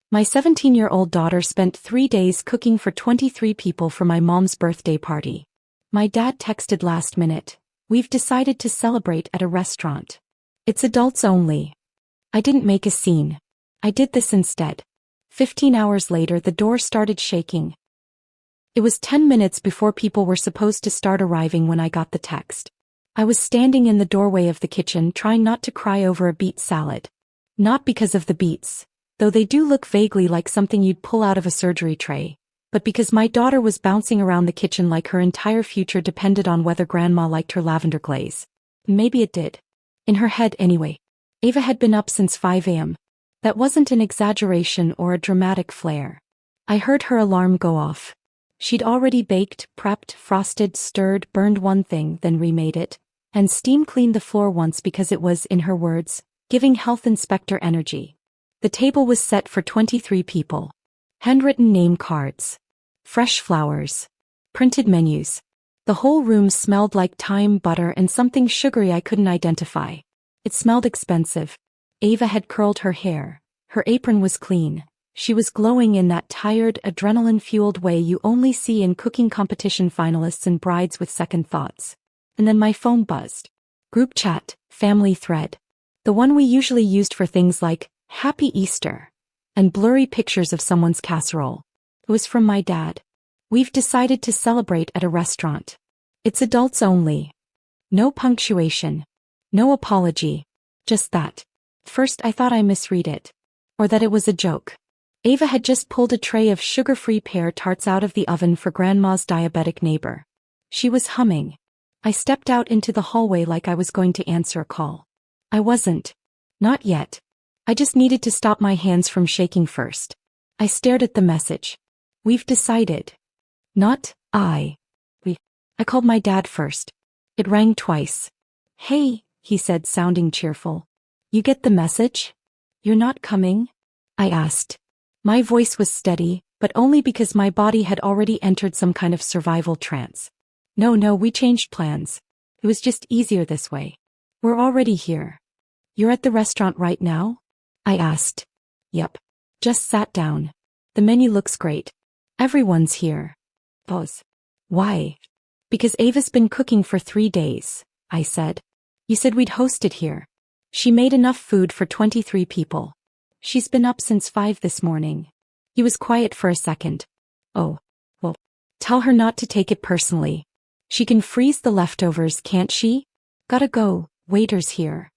My 17-year-old daughter spent 3 days cooking for 23 people for my mom's birthday party. My dad texted last minute. We've decided to celebrate at a restaurant. It's adults only. I didn't make a scene. I did this instead. 15 hours later, the door started shaking. It was 10 minutes before people were supposed to start arriving when I got the text. I was standing in the doorway of the kitchen trying not to cry over a beet salad. Not because of the beets, though they do look vaguely like something you'd pull out of a surgery tray, but because my daughter was bouncing around the kitchen like her entire future depended on whether Grandma liked her lavender glaze. Maybe it did. In her head anyway. Ava had been up since 5 a.m. That wasn't an exaggeration or a dramatic flair. I heard her alarm go off. She'd already baked, prepped, frosted, stirred, burned one thing, then remade it, and steam cleaned the floor once because it was, in her words, giving health inspector energy. The table was set for 23 people. Handwritten name cards. Fresh flowers. Printed menus. The whole room smelled like thyme, butter, and something sugary I couldn't identify. It smelled expensive. Ava had curled her hair. Her apron was clean. She was glowing in that tired, adrenaline-fueled way you only see in cooking competition finalists and brides with second thoughts. And then my phone buzzed. Group chat, family thread. The one we usually used for things like, Happy Easter, and blurry pictures of someone's casserole. It was from my dad. We've decided to celebrate at a restaurant. It's adults only. No punctuation. No apology. Just that. First I thought I misread it. Or that it was a joke. Ava had just pulled a tray of sugar-free pear tarts out of the oven for Grandma's diabetic neighbor. She was humming. I stepped out into the hallway like I was going to answer a call. I wasn't. Not yet. I just needed to stop my hands from shaking first. I stared at the message. We've decided. Not, I. We. I called my dad first. It rang twice. Hey, he said, sounding cheerful. You get the message? You're not coming? I asked. My voice was steady, but only because my body had already entered some kind of survival trance. No, we changed plans. It was just easier this way. We're already here. You're at the restaurant right now? I asked. Yep. Just sat down. The menu looks great. Everyone's here. Pause. Why? Because Ava's been cooking for 3 days, I said. You said we'd host it here. She made enough food for 23 people. She's been up since 5 this morning. He was quiet for a second. Oh, well, tell her not to take it personally. She can freeze the leftovers, can't she? Gotta go, waiter's here.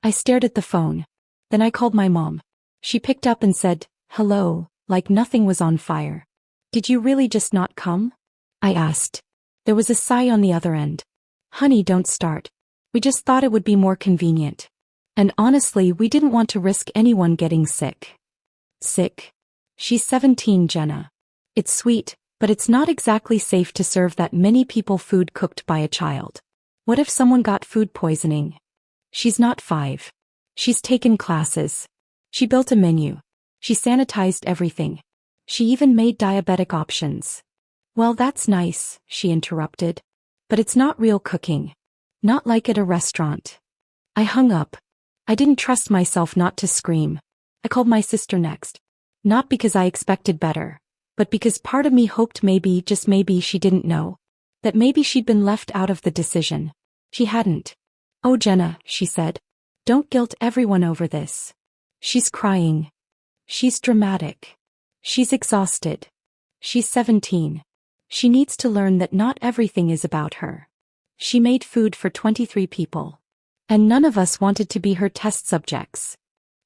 I stared at the phone. Then I called my mom. She picked up and said, hello, like nothing was on fire. Did you really just not come? I asked. There was a sigh on the other end. Honey, don't start. We just thought it would be more convenient. And honestly, we didn't want to risk anyone getting sick. Sick? She's 17, Jenna. It's sweet, but it's not exactly safe to serve that many people food cooked by a child. What if someone got food poisoning? She's not 5. She's taken classes. She built a menu. She sanitized everything. She even made diabetic options. Well, that's nice, she interrupted. But it's not real cooking. Not like at a restaurant. I hung up. I didn't trust myself not to scream. I called my sister next. Not because I expected better, but because part of me hoped maybe, just maybe, she didn't know. That maybe she'd been left out of the decision. She hadn't. Oh, Jenna, she said. Don't guilt everyone over this. She's crying. She's dramatic. She's exhausted. She's 17. She needs to learn that not everything is about her. She made food for 23 people. And none of us wanted to be her test subjects.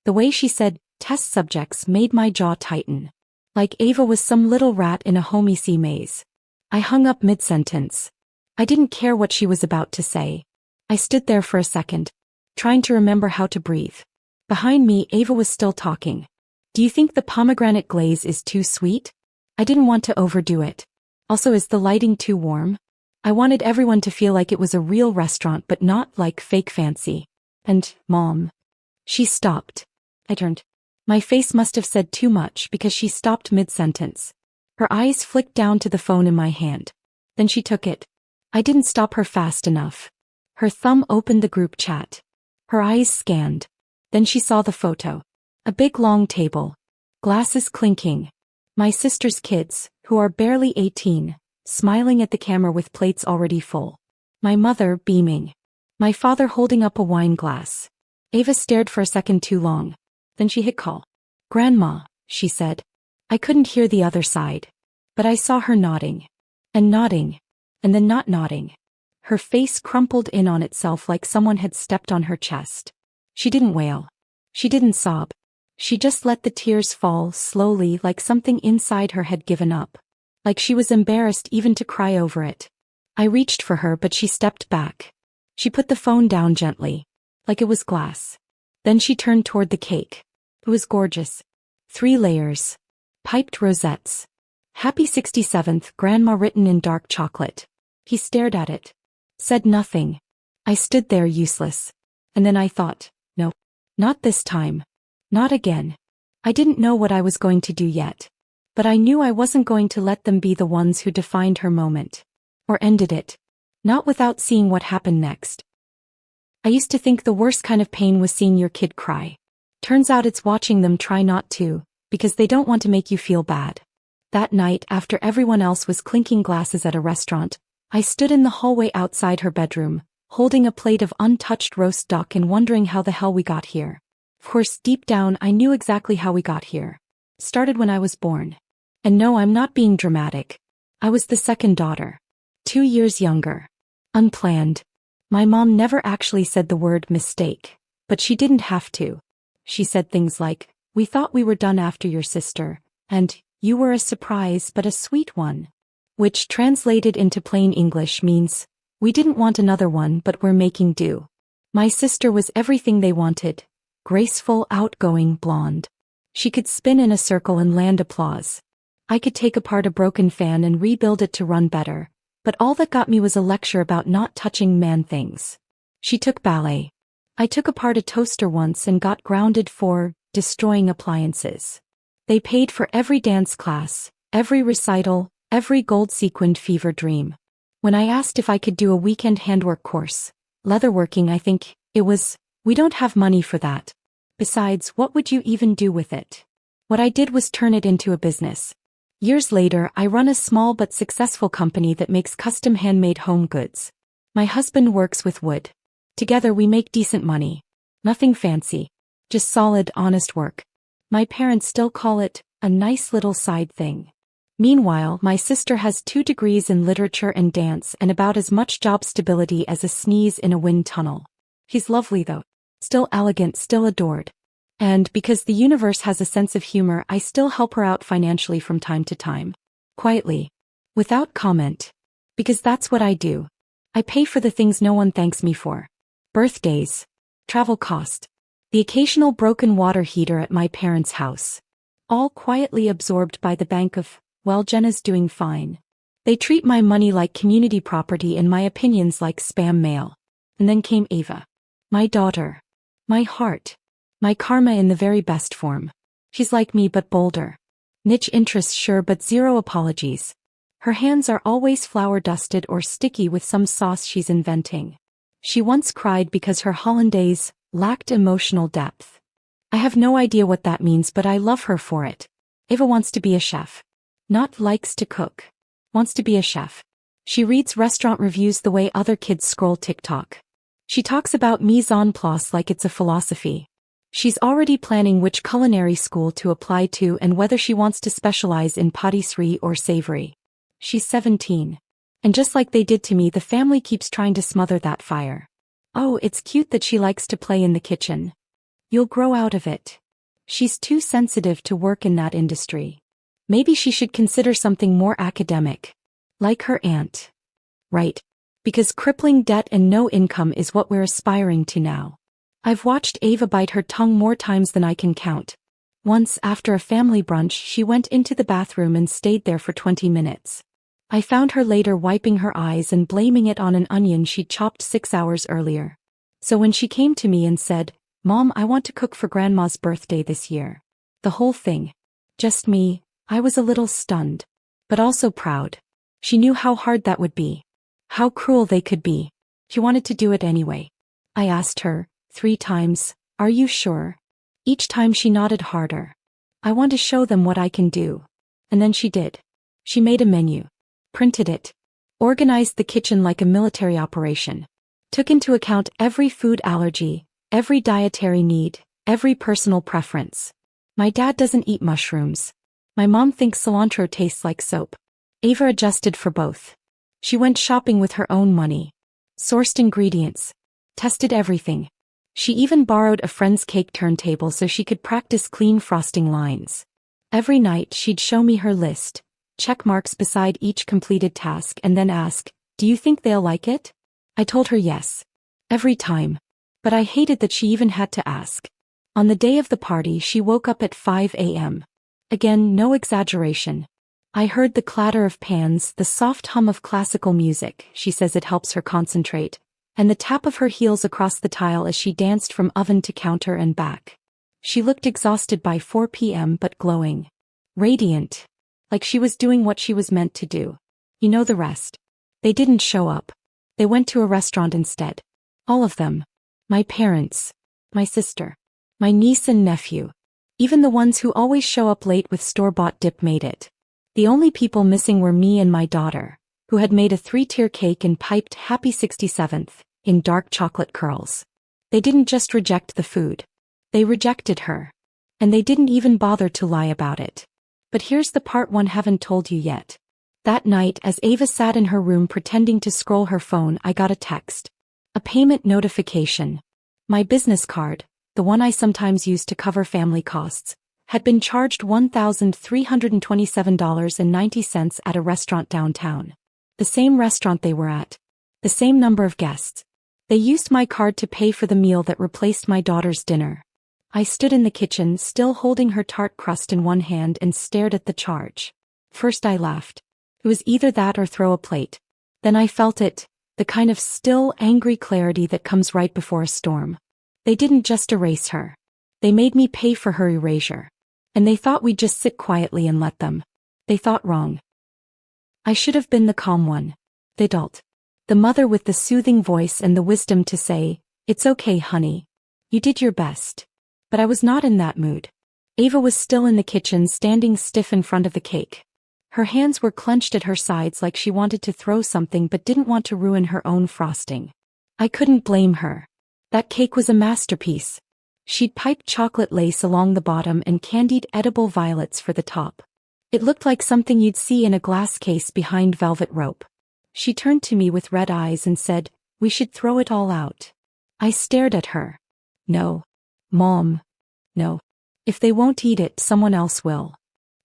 The way she said, test subjects, made my jaw tighten. Like Ava was some little rat in a homey maze. I hung up mid-sentence. I didn't care what she was about to say. I stood there for a second, trying to remember how to breathe. Behind me, Ava was still talking. Do you think the pomegranate glaze is too sweet? I didn't want to overdo it. Also, is the lighting too warm? I wanted everyone to feel like it was a real restaurant but not like fake fancy. And, Mom. She stopped. I turned. My face must have said too much because she stopped mid-sentence. Her eyes flicked down to the phone in my hand. Then she took it. I didn't stop her fast enough. Her thumb opened the group chat. Her eyes scanned. Then she saw the photo. A big long table. Glasses clinking. My sister's kids, who are barely 18, smiling at the camera with plates already full. My mother beaming. My father holding up a wine glass. Ava stared for a second too long. Then she hit call. "Grandma," she said. I couldn't hear the other side. But I saw her nodding. And nodding. And then not nodding. Her face crumpled in on itself like someone had stepped on her chest. She didn't wail. She didn't sob. She just let the tears fall slowly, like something inside her had given up. Like she was embarrassed even to cry over it. I reached for her, but she stepped back. She put the phone down gently, like it was glass. Then she turned toward the cake. It was gorgeous. 3 layers. Piped rosettes. "Happy 67th, Grandma," written in dark chocolate. He stared at it. Said nothing. I stood there useless. And then I thought, no. Not this time. Not again. I didn't know what I was going to do yet. But I knew I wasn't going to let them be the ones who defined her moment. Or ended it. Not without seeing what happened next. I used to think the worst kind of pain was seeing your kid cry. Turns out it's watching them try not to, because they don't want to make you feel bad. That night, after everyone else was clinking glasses at a restaurant, I stood in the hallway outside her bedroom, holding a plate of untouched roast duck and wondering how the hell we got here. Of course, deep down I knew exactly how we got here. It started when I was born. And no, I'm not being dramatic. I was the second daughter. 2 years younger. Unplanned. My mom never actually said the word mistake, but she didn't have to. She said things like, "We thought we were done after your sister," and "You were a surprise but a sweet one." Which translated into plain English means, "We didn't want another one but we're making do." My sister was everything they wanted. Graceful, outgoing, blonde. She could spin in a circle and land applause. I could take apart a broken fan and rebuild it to run better, but all that got me was a lecture about not touching man things. She took ballet. I took apart a toaster once and got grounded for destroying appliances. They paid for every dance class, every recital, every gold-sequined fever dream. When I asked if I could do a weekend handwork course, leatherworking, I think it was, "We don't have money for that. Besides, what would you even do with it?" What I did was turn it into a business. Years later, I run a small but successful company that makes custom handmade home goods. My husband works with wood. Together we make decent money. Nothing fancy. Just solid, honest work. My parents still call it a nice little side thing. Meanwhile, my sister has 2 degrees in literature and dance and about as much job stability as a sneeze in a wind tunnel. He's lovely though. Still elegant, still adored. And because the universe has a sense of humor, I still help her out financially from time to time. Quietly. Without comment. Because that's what I do. I pay for the things no one thanks me for. Birthdays. Travel cost. The occasional broken water heater at my parents' house. All quietly absorbed by the bank of, well, Jenna's doing fine. They treat my money like community property and my opinions like spam mail. And then came Ava. My daughter. My heart. My karma in the very best form. She's like me but bolder. Niche interests sure but zero apologies. Her hands are always flour dusted or sticky with some sauce she's inventing. She once cried because her hollandaise lacked emotional depth. I have no idea what that means, but I love her for it. Ava wants to be a chef. Not likes to cook. Wants to be a chef. She reads restaurant reviews the way other kids scroll TikTok. She talks about mise en place like it's a philosophy. She's already planning which culinary school to apply to and whether she wants to specialize in pâtisserie or savory. She's 17. And just like they did to me, the family keeps trying to smother that fire. Oh, it's cute that she likes to play in the kitchen. You'll grow out of it. She's too sensitive to work in that industry. Maybe she should consider something more academic. Like her aunt. Right. Because crippling debt and no income is what we're aspiring to now. I've watched Ava bite her tongue more times than I can count. Once, after a family brunch, she went into the bathroom and stayed there for 20 minutes. I found her later wiping her eyes and blaming it on an onion she'd chopped 6 hours earlier. So when she came to me and said, "Mom, I want to cook for Grandma's birthday this year." The whole thing. Just me, I was a little stunned. But also proud. She knew how hard that would be. How cruel they could be. She wanted to do it anyway. I asked her, 3 times, "Are you sure?" Each time she nodded harder. I want to show them what I can do. And then she did. She made a menu. Printed it. Organized the kitchen like a military operation. Took into account every food allergy, every dietary need, every personal preference. My dad doesn't eat mushrooms. My mom thinks cilantro tastes like soap. Ava adjusted for both. She went shopping with her own money. Sourced ingredients. Tested everything. She even borrowed a friend's cake turntable so she could practice clean frosting lines. Every night she'd show me her list, check marks beside each completed task, and then ask, "Do you think they'll like it?" I told her yes. Every time. But I hated that she even had to ask. On the day of the party, she woke up at 5 a.m. Again, no exaggeration. I heard the clatter of pans, the soft hum of classical music, she says it helps her concentrate, and the tap of her heels across the tile as she danced from oven to counter and back. She looked exhausted by 4 p.m. but glowing. Radiant. Like she was doing what she was meant to do. You know the rest. They didn't show up. They went to a restaurant instead. All of them. My parents. My sister. My niece and nephew. Even the ones who always show up late with store-bought dip made it. The only people missing were me and my daughter, who had made a 3-tier cake and piped Happy 67th in dark chocolate curls. They didn't just reject the food. They rejected her. And they didn't even bother to lie about it. But here's the part one haven't told you yet. That night, as Ava sat in her room pretending to scroll her phone, I got a text. A payment notification. My business card, the one I sometimes use to cover family costs, had been charged $1,327.90 at a restaurant downtown. The same restaurant they were at. The same number of guests. They used my card to pay for the meal that replaced my daughter's dinner. I stood in the kitchen, still holding her tart crust in one hand, and stared at the charge. First I laughed. It was either that or throw a plate. Then I felt it, the kind of still, angry clarity that comes right before a storm. They didn't just erase her. They made me pay for her erasure. And they thought we'd just sit quietly and let them. They thought wrong. I should have been the calm one. The adult. The mother with the soothing voice and the wisdom to say, "It's okay, honey. You did your best." But I was not in that mood. Ava was still in the kitchen, standing stiff in front of the cake. Her hands were clenched at her sides like she wanted to throw something but didn't want to ruin her own frosting. I couldn't blame her. That cake was a masterpiece. She'd piped chocolate lace along the bottom and candied edible violets for the top. It looked like something you'd see in a glass case behind velvet rope. She turned to me with red eyes and said, "We should throw it all out." I stared at her. "No. Mom. No. If they won't eat it, someone else will."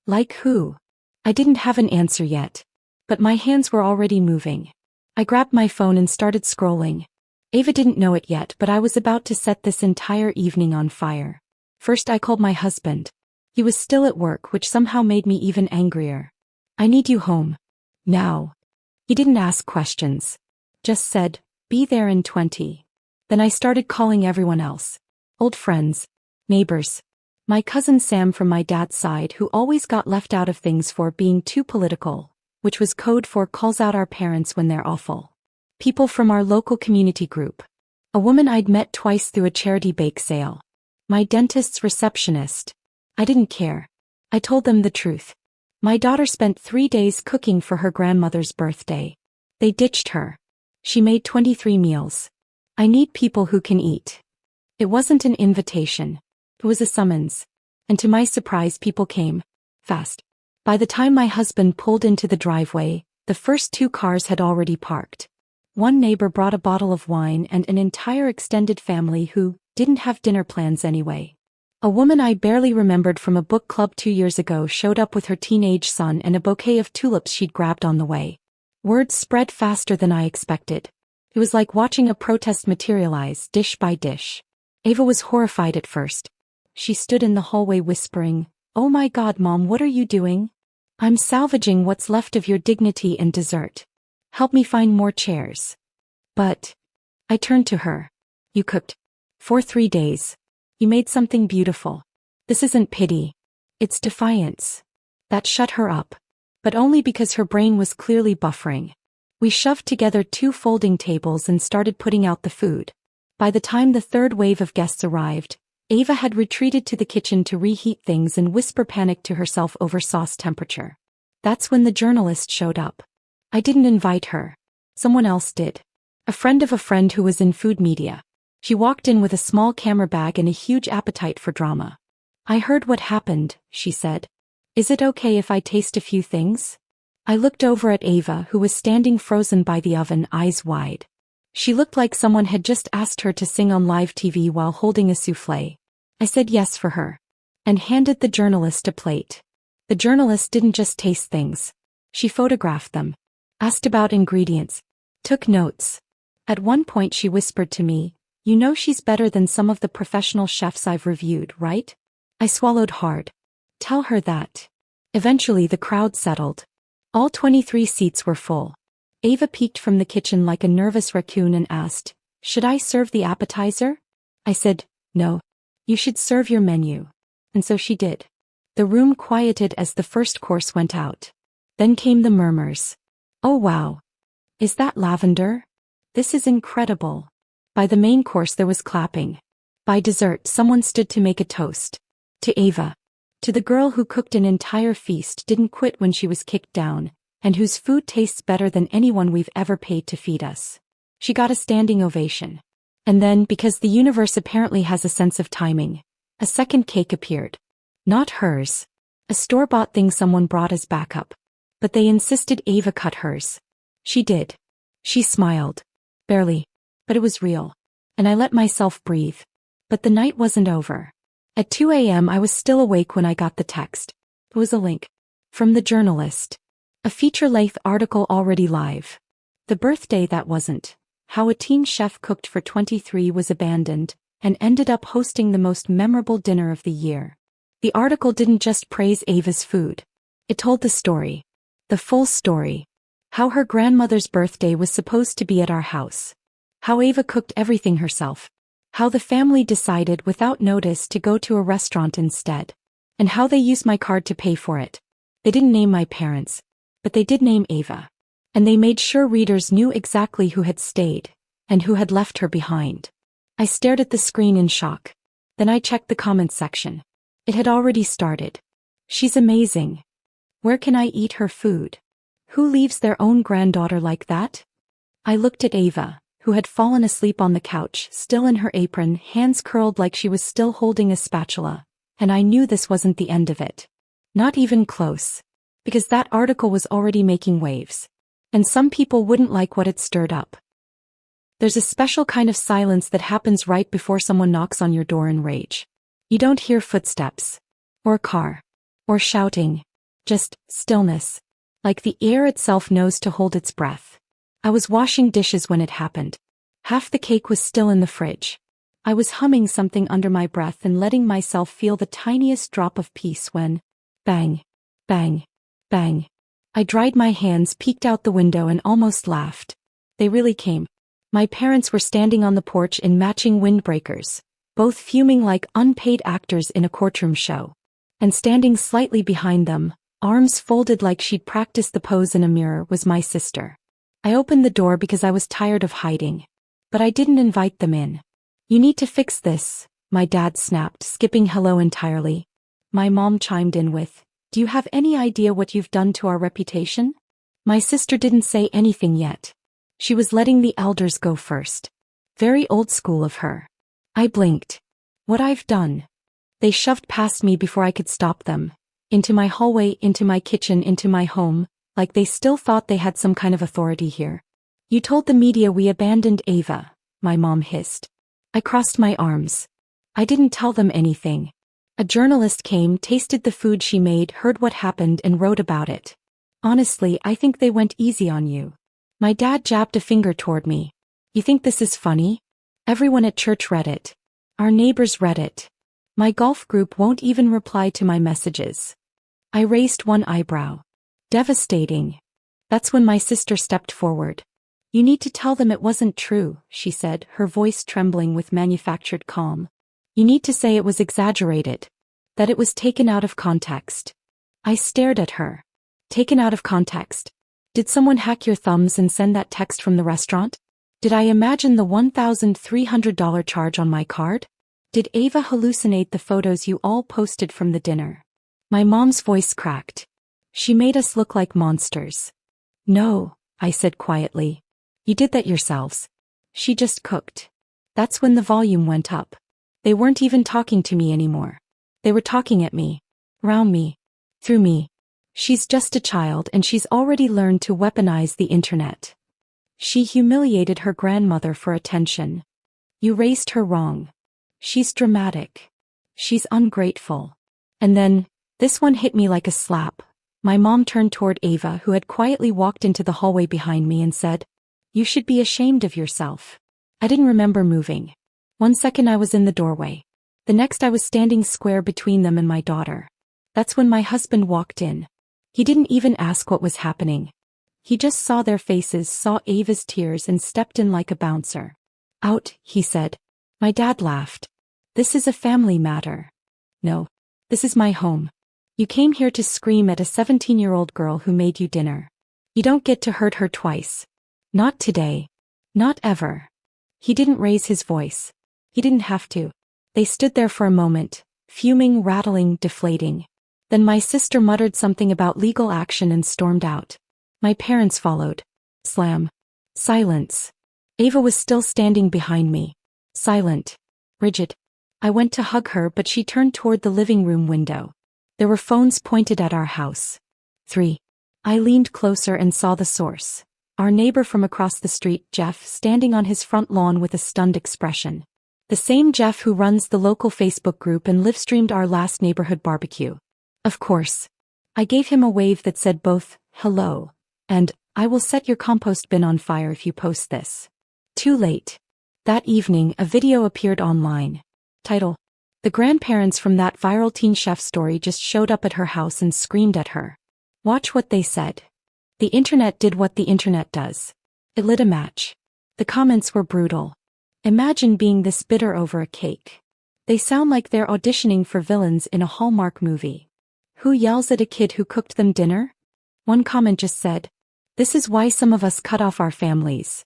"Like who?" I didn't have an answer yet. But my hands were already moving. I grabbed my phone and started scrolling. Ava didn't know it yet, but I was about to set this entire evening on fire. First I called my husband. He was still at work, which somehow made me even angrier. "I need you home. Now." He didn't ask questions. Just said, "Be there in 20. Then I started calling everyone else. Old friends. Neighbors. My cousin Sam from my dad's side, who always got left out of things for being too political, which was code for calls out our parents when they're awful. People from our local community group. A woman I'd met twice through a charity bake sale. My dentist's receptionist. I didn't care. I told them the truth. My daughter spent 3 days cooking for her grandmother's birthday. They ditched her. She made 23 meals. I need people who can eat. It wasn't an invitation. It was a summons. And to my surprise, people came. Fast. By the time my husband pulled into the driveway, the first 2 cars had already parked. One neighbor brought a bottle of wine and an entire extended family who didn't have dinner plans anyway. A woman I barely remembered from a book club 2 years ago showed up with her teenage son and a bouquet of tulips she'd grabbed on the way. Word spread faster than I expected. It was like watching a protest materialize, dish by dish. Ava was horrified at first. She stood in the hallway whispering, "Oh my God, Mom, what are you doing?" "I'm salvaging what's left of your dignity and dessert. Help me find more chairs." "But..." I turned to her. "You cooked for 3 days. You made something beautiful. This isn't pity. It's defiance." That shut her up. But only because her brain was clearly buffering. We shoved together 2 folding tables and started putting out the food. By the time the 3rd wave of guests arrived, Ava had retreated to the kitchen to reheat things and whisper panic to herself over sauce temperature. That's when the journalist showed up. I didn't invite her. Someone else did. A friend of a friend who was in food media. She walked in with a small camera bag and a huge appetite for drama. I heard what happened, she said. Is it okay if I taste a few things? I looked over at Ava, who was standing frozen by the oven, eyes wide. She looked like someone had just asked her to sing on live TV while holding a soufflé. I said yes for her. And handed the journalist a plate. The journalist didn't just taste things. She photographed them. Asked about ingredients. Took notes. At one point she whispered to me, "You know she's better than some of the professional chefs I've reviewed, right?" I swallowed hard. Tell her that. Eventually the crowd settled. All 23 seats were full. Ava peeked from the kitchen like a nervous raccoon and asked, "Should I serve the appetizer?" I said, "No. You should serve your menu." And so she did. The room quieted as the first course went out. Then came the murmurs. "Oh wow. Is that lavender? This is incredible." By the main course there was clapping. By dessert someone stood to make a toast. To Ava. To the girl who cooked an entire feast, didn't quit when she was kicked down, and whose food tastes better than anyone we've ever paid to feed us. She got a standing ovation. And then, because the universe apparently has a sense of timing, a second cake appeared. Not hers. A store-bought thing someone brought as backup. But they insisted Ava cut hers. She did. She smiled. Barely. But it was real. And I let myself breathe. But the night wasn't over. At 2 a.m. I was still awake when I got the text. It was a link. From the journalist. A feature-length article already live. The birthday that wasn't. How a teen chef cooked for 23 was abandoned, and ended up hosting the most memorable dinner of the year. The article didn't just praise Ava's food. It told the story. The full story. How her grandmother's birthday was supposed to be at our house. How Ava cooked everything herself. How the family decided without notice to go to a restaurant instead. And how they used my card to pay for it. They didn't name my parents. But they did name Ava. And they made sure readers knew exactly who had stayed, and who had left her behind. I stared at the screen in shock. Then I checked the comments section. It had already started. "She's amazing. Where can I eat her food? Who leaves their own granddaughter like that?" I looked at Ava, who had fallen asleep on the couch, still in her apron, hands curled like she was still holding a spatula, and I knew this wasn't the end of it. Not even close. Because that article was already making waves. And some people wouldn't like what it stirred up. There's a special kind of silence that happens right before someone knocks on your door in rage. You don't hear footsteps. Or a car. Or shouting. Just stillness. Like the air itself knows to hold its breath. I was washing dishes when it happened. Half the cake was still in the fridge. I was humming something under my breath and letting myself feel the tiniest drop of peace when, bang, bang, bang. I dried my hands, peeked out the window and almost laughed. They really came. My parents were standing on the porch in matching windbreakers, both fuming like unpaid actors in a courtroom show. And standing slightly behind them, arms folded like she'd practiced the pose in a mirror, was my sister. I opened the door because I was tired of hiding. But I didn't invite them in. "You need to fix this," my dad snapped, skipping hello entirely. My mom chimed in with, "Do you have any idea what you've done to our reputation?" My sister didn't say anything yet. She was letting the elders go first. Very old school of her. I blinked. What I've done? They shoved past me before I could stop them. Into my hallway, into my kitchen, into my home, like they still thought they had some kind of authority here. "You told the media we abandoned Ava," my mom hissed. I crossed my arms. I didn't tell them anything. A journalist came, tasted the food she made, heard what happened and wrote about it. Honestly, I think they went easy on you. My dad jabbed a finger toward me. "You think this is funny? Everyone at church read it. Our neighbors read it. My golf group won't even reply to my messages." I raised one eyebrow. Devastating. That's when my sister stepped forward. "You need to tell them it wasn't true," she said, her voice trembling with manufactured calm. "You need to say it was exaggerated. That it was taken out of context." I stared at her. Taken out of context? Did someone hack your thumbs and send that text from the restaurant? Did I imagine the $1,300 charge on my card? Did Ava hallucinate the photos you all posted from the dinner? My mom's voice cracked. She made us look like monsters. No, I said quietly. You did that yourselves. She just cooked. That's when the volume went up. They weren't even talking to me anymore. They were talking at me. Around me. Through me. She's just a child and she's already learned to weaponize the internet. She humiliated her grandmother for attention. You raised her wrong. She's dramatic. She's ungrateful. And then, this one hit me like a slap. My mom turned toward Ava, who had quietly walked into the hallway behind me, and said, "You should be ashamed of yourself." I didn't remember moving. 1 second I was in the doorway. The next I was standing square between them and my daughter. That's when my husband walked in. He didn't even ask what was happening. He just saw their faces, saw Ava's tears, and stepped in like a bouncer. "Out," he said. My dad laughed. "This is a family matter." "No. This is my home. You came here to scream at a 17-year-old girl who made you dinner. You don't get to hurt her twice. Not today. Not ever." He didn't raise his voice. He didn't have to. They stood there for a moment, fuming, rattling, deflating. Then my sister muttered something about legal action and stormed out. My parents followed. Slam. Silence. Ava was still standing behind me. Silent. Rigid. I went to hug her, but she turned toward the living room window. There were phones pointed at our house. 3. I leaned closer and saw the source. Our neighbor from across the street, Jeff, standing on his front lawn with a stunned expression. The same Jeff who runs the local Facebook group and livestreamed our last neighborhood barbecue. Of course. I gave him a wave that said both, "Hello," and, "I will set your compost bin on fire if you post this." Too late. That evening, a video appeared online. Title: The grandparents from that viral teen chef story just showed up at her house and screamed at her. Watch what they said. The internet did what the internet does. It lit a match. The comments were brutal. Imagine being this bitter over a cake. They sound like they're auditioning for villains in a Hallmark movie. Who yells at a kid who cooked them dinner? One comment just said, "This is why some of us cut off our families."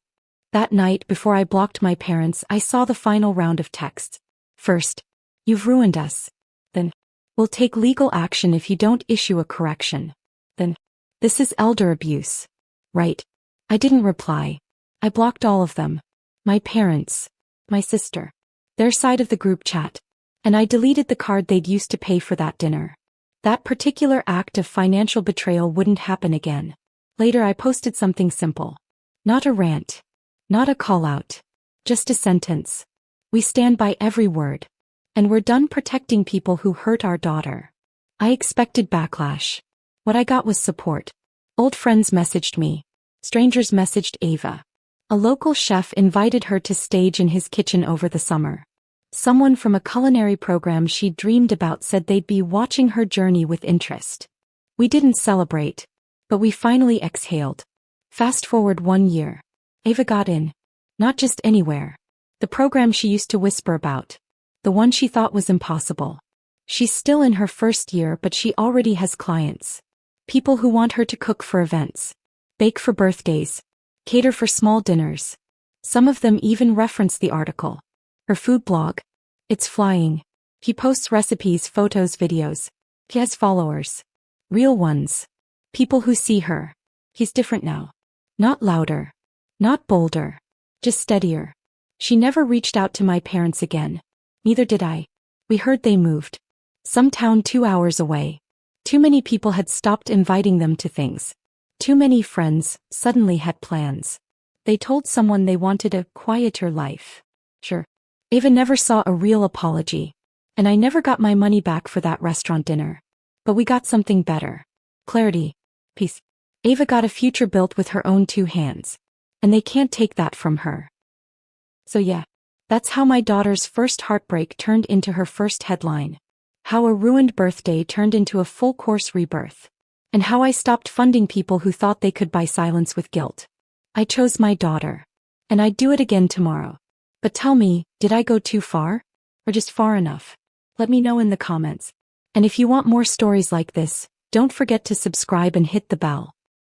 That night, before I blocked my parents, I saw the final round of texts. First, "You've ruined us." Then, "We'll take legal action if you don't issue a correction." Then, "This is elder abuse." Right. I didn't reply. I blocked all of them. My parents. My sister. Their side of the group chat. And I deleted the card they'd used to pay for that dinner. That particular act of financial betrayal wouldn't happen again. Later I posted something simple. Not a rant. Not a call-out. Just a sentence. We stand by every word. And we're done protecting people who hurt our daughter. I expected backlash. What I got was support. Old friends messaged me. Strangers messaged Ava. A local chef invited her to stage in his kitchen over the summer. Someone from a culinary program she dreamed about said they'd be watching her journey with interest. We didn't celebrate, but we finally exhaled. Fast forward 1 year. Ava got in. Not just anywhere. The program she used to whisper about. The one she thought was impossible. She's still in her first year, but she already has clients. People who want her to cook for events. Bake for birthdays. Cater for small dinners. Some of them even reference the article. Her food blog. It's flying. He posts recipes, photos, videos. He has followers. Real ones. People who see her. He's different now. Not louder. Not bolder. Just steadier. She never reached out to my parents again. Neither did I. We heard they moved. Some town 2 hours away. Too many people had stopped inviting them to things. Too many friends suddenly had plans. They told someone they wanted a quieter life. Sure. Ava never saw a real apology. And I never got my money back for that restaurant dinner. But we got something better. Clarity. Peace. Ava got a future built with her own 2 hands. And they can't take that from her. So yeah. That's how my daughter's first heartbreak turned into her first headline. How a ruined birthday turned into a full-course rebirth. And how I stopped funding people who thought they could buy silence with guilt. I chose my daughter. And I'd do it again tomorrow. But tell me, did I go too far? Or just far enough? Let me know in the comments. And if you want more stories like this, don't forget to subscribe and hit the bell.